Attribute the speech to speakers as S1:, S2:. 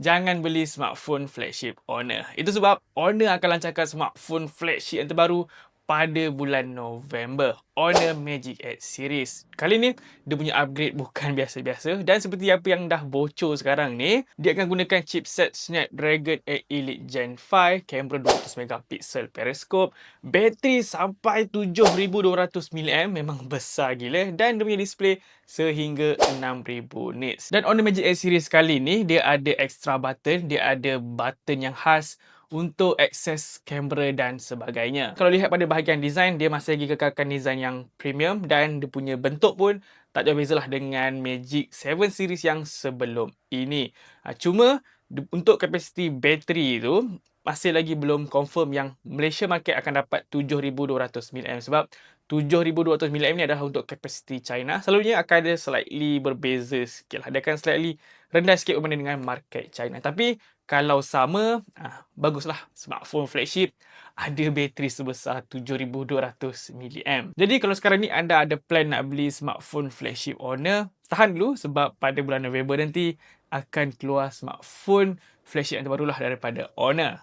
S1: jangan beli smartphone flagship Honor. Itu sebab Honor akan lancarkan smartphone flagship yang terbaru pada bulan November, Honor Magic 8 Series. Kali ni, dia punya upgrade bukan biasa-biasa dan seperti apa yang dah bocor sekarang ni, dia akan gunakan chipset Snapdragon 8 Elite Gen 5, kamera 200 megapiksel periscope, bateri sampai 7200 mAh, memang besar gila, dan dia punya display sehingga 6000 nits. Dan Honor Magic 8 Series kali ni, dia ada extra button, dia ada button yang khas untuk akses kamera dan sebagainya. Kalau lihat pada bahagian design, dia masih lagi kekalkan design yang premium dan dia punya bentuk pun tak jauh bezalah dengan Magic 7 series yang sebelum ini. Cuma untuk kapasiti bateri tu masih lagi belum confirm yang Malaysia market akan dapat 7200 mAh sebab 7200 mAh ni adalah untuk kapasiti China. Selalunya akan ada slightly berbeza sikit lah. Dia akan slightly rendah sikit berbanding dengan market China. Tapi kalau sama, baguslah smartphone flagship ada bateri sebesar 7200 mAh. Jadi kalau sekarang ni anda ada plan nak beli smartphone flagship Honor, tahan dulu sebab pada bulan November nanti akan keluar smartphone flagship yang terbarulah daripada Honor.